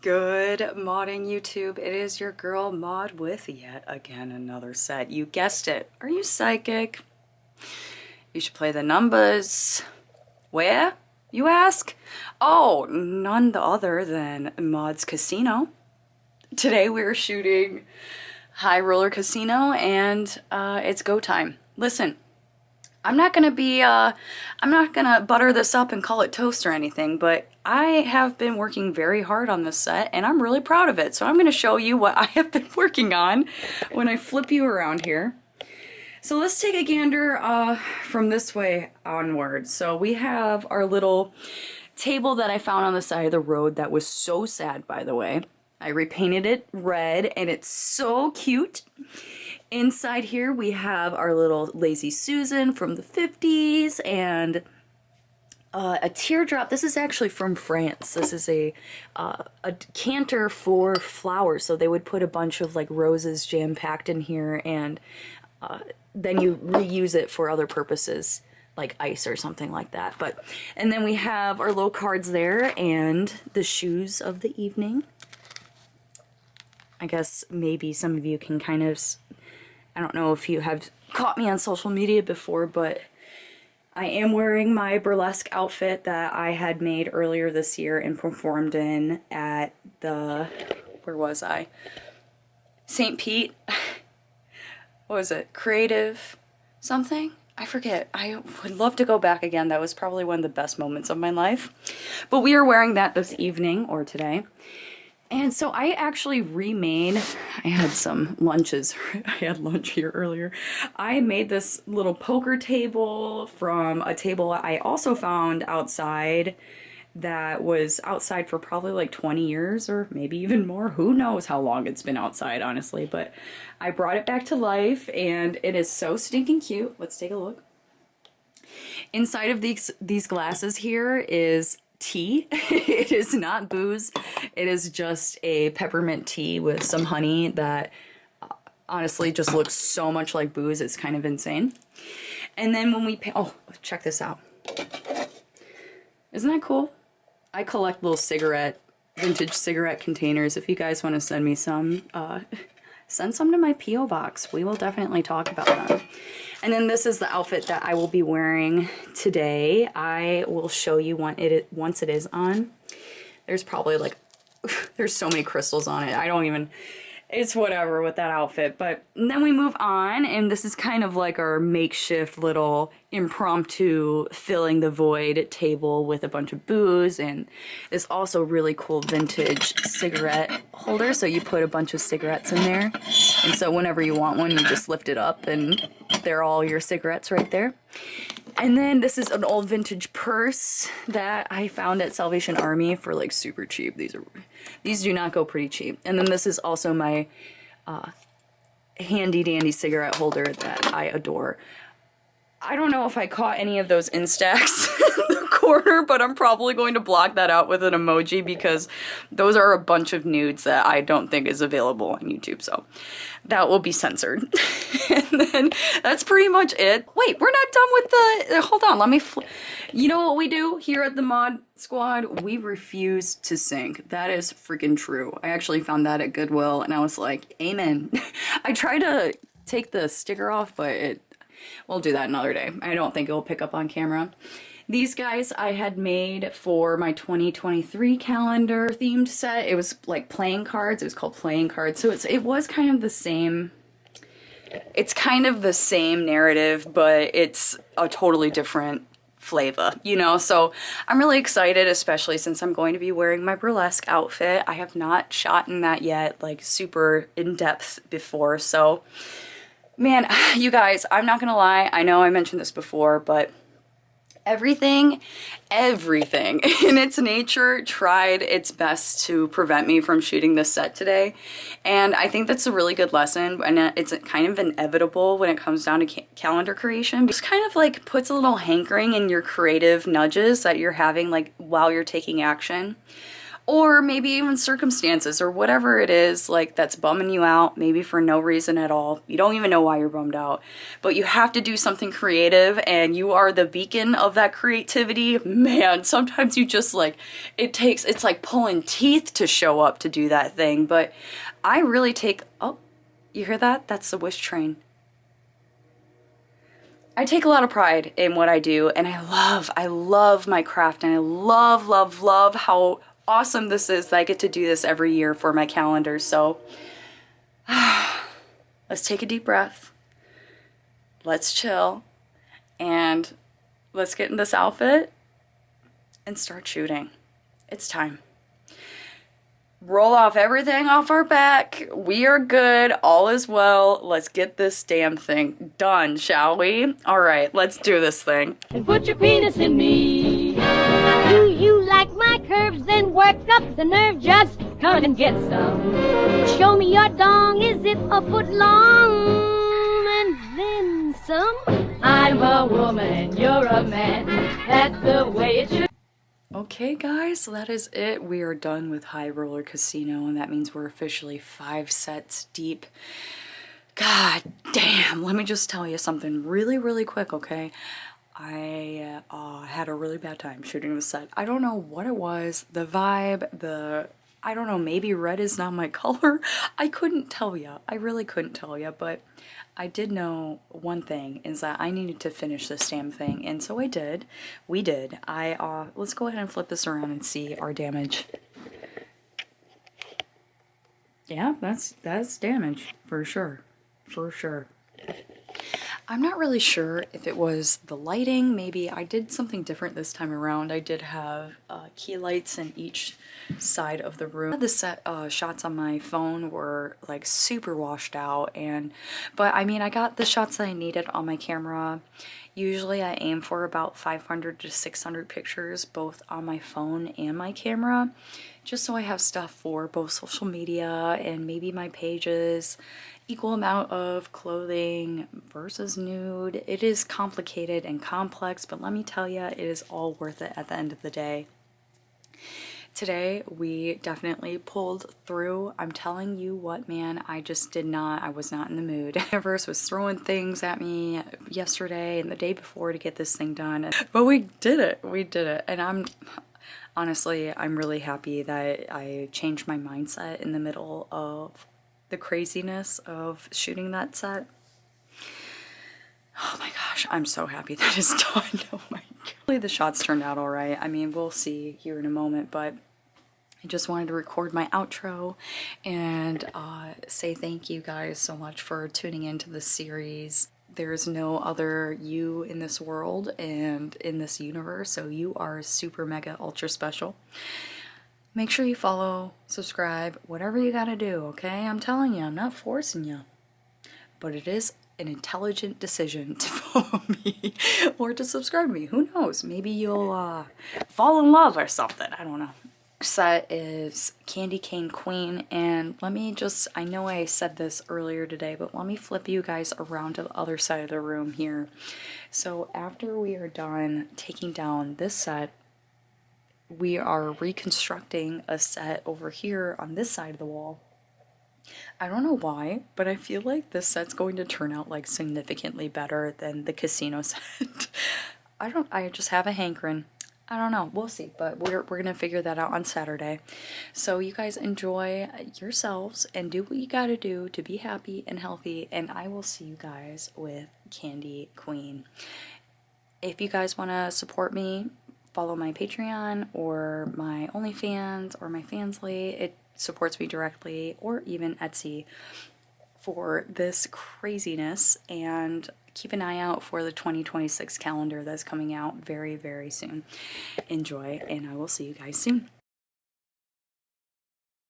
Good modding YouTube. It is your girl Mod with yet again another set. You guessed it. Are you psychic? You should play the numbers. Where, you ask? Oh, none other than Mod's Casino. Today we're shooting High Roller Casino and it's go time. Listen, I'm not gonna butter this up and call it toast or anything, but I have been working very hard on this set and I'm really proud of it. So I'm gonna show you what I have been working on when I flip you around here. So let's take a gander from this way onward. So we have our little table that I found on the side of the road that was so sad, by the way. I repainted it red and it's so cute. Inside here we have our little Lazy Susan from the 50s and a teardrop. This is actually from France. This is a canter for flowers. So they would put a bunch of like roses jam-packed in here and then you reuse it for other purposes like ice or something like that. And then we have our little cards there and the shoes of the evening. I guess maybe some of you can kind of, I don't know if you have caught me on social media before, but I am wearing my burlesque outfit that I had made earlier this year and performed in at the, where was I? St. Pete. What was it? Creative something? I forget. I would love to go back again. That was probably one of the best moments of my life. But we are wearing that this evening or today. And so I actually remade, I had some lunches, I had lunch here earlier. I made this little poker table from a table I also found outside that was outside for probably like 20 years or maybe even more. Who knows how long it's been outside, honestly, but I brought it back to life and it is so stinking cute. Let's take a look. Inside of these glasses here is tea. It is not booze. It is just a peppermint tea with some honey that honestly just looks so much like booze. It's kind of insane. And then when we oh, check this out. Isn't that cool? I collect little vintage cigarette containers. If you guys want to send me some, send some to my P.O. box. We will definitely talk about them. And then this is the outfit that I will be wearing today. I will show you once it is on. There's probably like, there's so many crystals on it. I don't even, it's whatever with that outfit. But then we move on and this is kind of like our makeshift little impromptu filling the void table with a bunch of booze, and it's also really cool vintage cigarette holder. So you put a bunch of cigarettes in there. And so whenever you want one, you just lift it up and they're all your cigarettes right there. And then this is an old vintage purse that I found at Salvation Army for like super cheap. These do not go pretty cheap. And then this is also my handy dandy cigarette holder that I adore. I don't know if I caught any of those Instax in the corner, but I'm probably going to block that out with an emoji because those are a bunch of nudes that I don't think is available on YouTube, so that will be censored. And then that's pretty much it. Wait, we're not done with the, hold on, let me, you know what we do here at the Mod Squad? We refuse to sync. That is freaking true. I actually found that at Goodwill and I was like, amen. I tried to take the sticker off, but we'll do that another day. I don't think it will pick up on camera. These guys I had made for my 2023 calendar themed set. It was like playing cards. It was called playing cards. So it was kind of the same. It's kind of the same narrative, but it's a totally different flavor, you know? So I'm really excited, especially since I'm going to be wearing my burlesque outfit. I have not shot in that yet, like super in depth before. So man, you guys, I'm not gonna lie, I know I mentioned this before, but everything in its nature tried its best to prevent me from shooting this set today. And I think that's a really good lesson, and it's kind of inevitable when it comes down to calendar creation. It kind of like puts a little hankering in your creative nudges that you're having like while you're taking action. or maybe even circumstances or whatever it is like that's bumming you out, maybe for no reason at all. You don't even know why you're bummed out, but you have to do something creative and you are the beacon of that creativity. Man, sometimes you just like, it's like pulling teeth to show up to do that thing. But I really take, oh, you hear that? That's the wish train. I take a lot of pride in what I do, and I love my craft, and I love how awesome this is that I get to do this every year for my calendar. So let's take a deep breath, let's chill, and let's get in this outfit and start shooting. It's time. Roll off everything off our back. We are good. All is well. Let's get this damn thing done, shall we? All right, let's do this thing. And put your penis in me. Do you like my curves? Then work up the nerve. Just come and get some. Show me your dong. Is it a foot long? And then some. I'm a woman. You're a man. That's the way it should. Okay guys, so that is it. We are done with High Roller Casino, and that means we're officially 5 sets deep. God damn, let me just tell you something really quick, okay? I had a really bad time shooting the set. I don't know what it was, the vibe, I don't know, maybe red is not my color. I couldn't tell ya. I really couldn't tell ya, but I did know one thing, is that I needed to finish this damn thing, and so I did. We did. Let's go ahead and flip this around and see our damage. Yeah, that's damage, for sure. For sure. I'm not really sure if it was the lighting. Maybe I did something different this time around. I did have key lights in each side of the room. The set shots on my phone were like super washed out, but I mean, I got the shots that I needed on my camera. Usually I aim for about 500 to 600 pictures both on my phone and my camera, just so I have stuff for both social media and maybe my pages. Equal amount of clothing versus nude. It is complicated and complex, but let me tell you, it is all worth it at the end of the day. Today, we definitely pulled through. I'm telling you what, man, I was not in the mood. The universe was throwing things at me yesterday and the day before to get this thing done. But we did it. And honestly, I'm really happy that I changed my mindset in the middle of the craziness of shooting that set. Oh my gosh, I'm so happy that it's done. Oh my god. Hopefully the shots turned out all right. I mean, we'll see here in a moment, but I just wanted to record my outro and say thank you guys so much for tuning into this series. There's no other you in this world and in this universe, so you are super mega ultra special. Make sure you follow, subscribe, whatever you gotta do, okay? I'm telling you, I'm not forcing you. But it is an intelligent decision to follow me or to subscribe to me. Who knows? Maybe you'll fall in love or something. I don't know. Next set is Candy Cane Queen, and let me just, I know I said this earlier today, but let me flip you guys around to the other side of the room here. So after we are done taking down this set, we are reconstructing a set over here on this side of the wall. I don't know why, but I feel like this set's going to turn out like significantly better than the casino set. I just have a hankering. I don't know, we'll see, but we're gonna figure that out on Saturday. So you guys enjoy yourselves and do what you gotta do to be happy and healthy, and I will see you guys with Candy Queen. If you guys want to support me, follow my Patreon or my OnlyFans or my Fansly. It supports me directly, or even Etsy, for this craziness. And keep an eye out for the 2026 calendar that's coming out very soon. Enjoy, and I will see you guys soon.